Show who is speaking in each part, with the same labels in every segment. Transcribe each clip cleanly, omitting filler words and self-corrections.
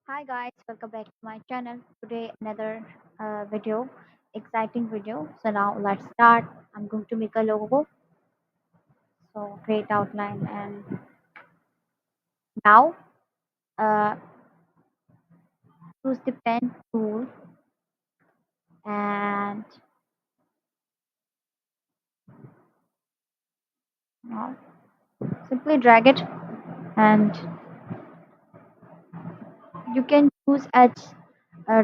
Speaker 1: Hi guys, welcome back to my channel. Today another video, exciting video. So now let's start. I'm going to make a logo. So create outline and now uh, choose the pen tool and now simply drag it and you can choose as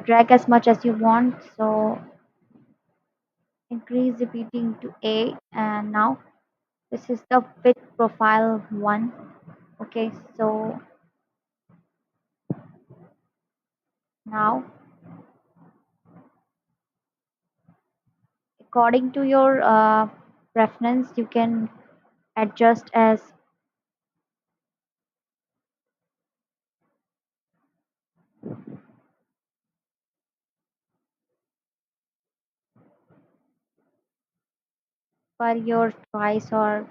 Speaker 1: drag as much as you want. So increase repeating to A and now this is the fit profile one. Okay, so now according to your preference you can adjust as per your choice or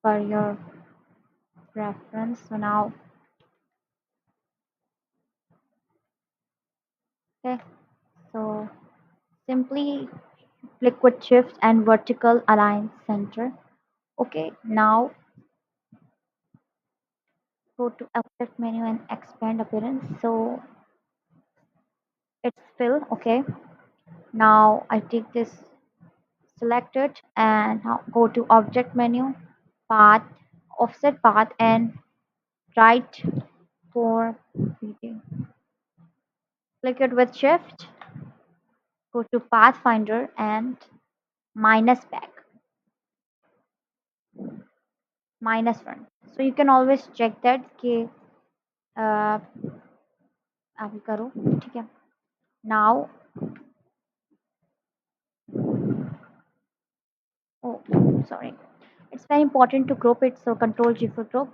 Speaker 1: per your preference. So now, okay, so simply click with shift and vertical align center. Okay, now go to object menu and expand appearance. So it's fill. Okay, now I take this, select it, and now go to object menu, path, offset path, and right for reading. Click it with shift, go to pathfinder and minus back, minus front. So you can always check that कि अभी करो ठीक है. Now, oh sorry, it's very important to group it. So Control G for group.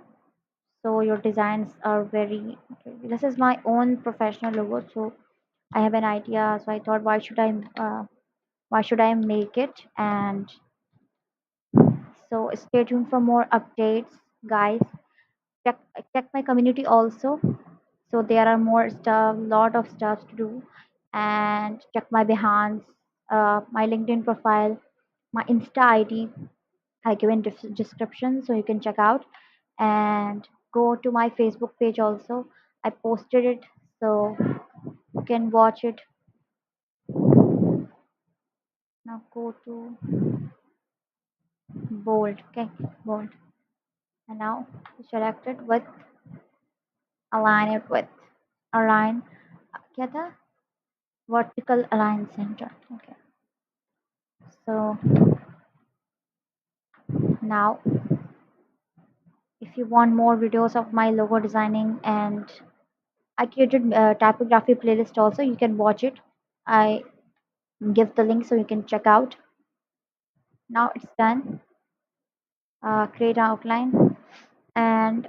Speaker 1: So your designs are very okay. This is my own professional logo, so I have an idea. So I thought, why should I make it? And so stay tuned for more updates, guys. check check my community also. So there are more stuff, lot of stuff to do. And check my Behance, my LinkedIn profile, my Insta ID. I give in description so you can check out. And go to my Facebook page also. I posted it so you can watch it. Now go to bold. Okay, bold. And now select it with, align it with, align, क्या था, vertical align center. Okay, so now if you want more videos of my logo designing, and I created a typography playlist also, you can watch it. I give the link so you can check out. Now it's done. Create outline and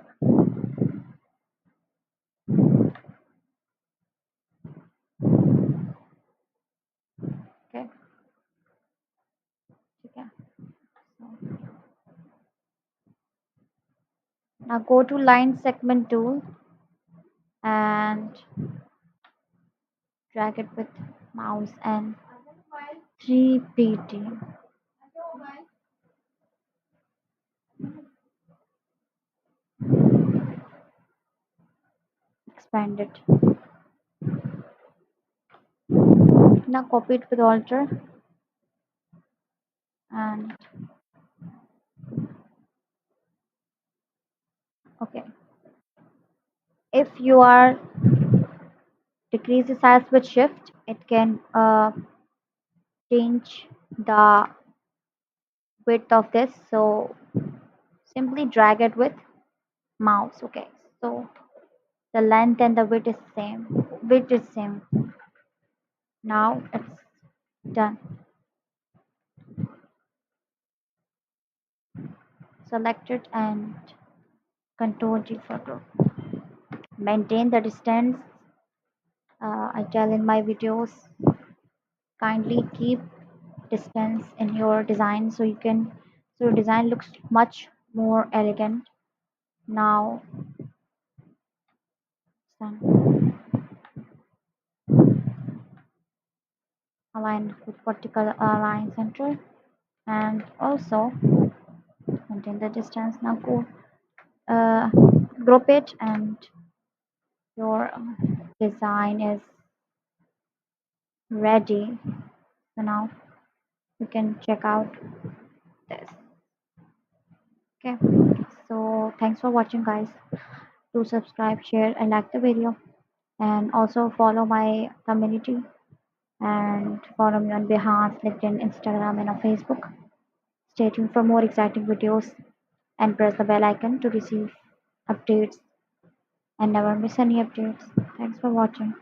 Speaker 1: okay, okay. So now go to line segment tool and drag it with mouse and 3pt, expand it. Now copy it with alter and okay. If you are decrease the size with shift, it can change the width of this. So simply drag it with mouse. Okay, so the length and the width is same, width is same. Now it's done. Select it and Control G for group. Maintain the distance. I tell in my videos, kindly keep distance in your design so you can, so your design looks much more elegant. Now it's done. align with vertical line center, and also maintain the distance. Now go uh, group it, and your design is ready. So now you can check out this. Okay, so thanks for watching, guys. Do subscribe, share, and like the video, and also follow my community and follow me on Behance, LinkedIn, Instagram, and on Facebook. Stay tuned for more exciting videos and press the bell icon to receive updates and never miss any updates. Thanks for watching.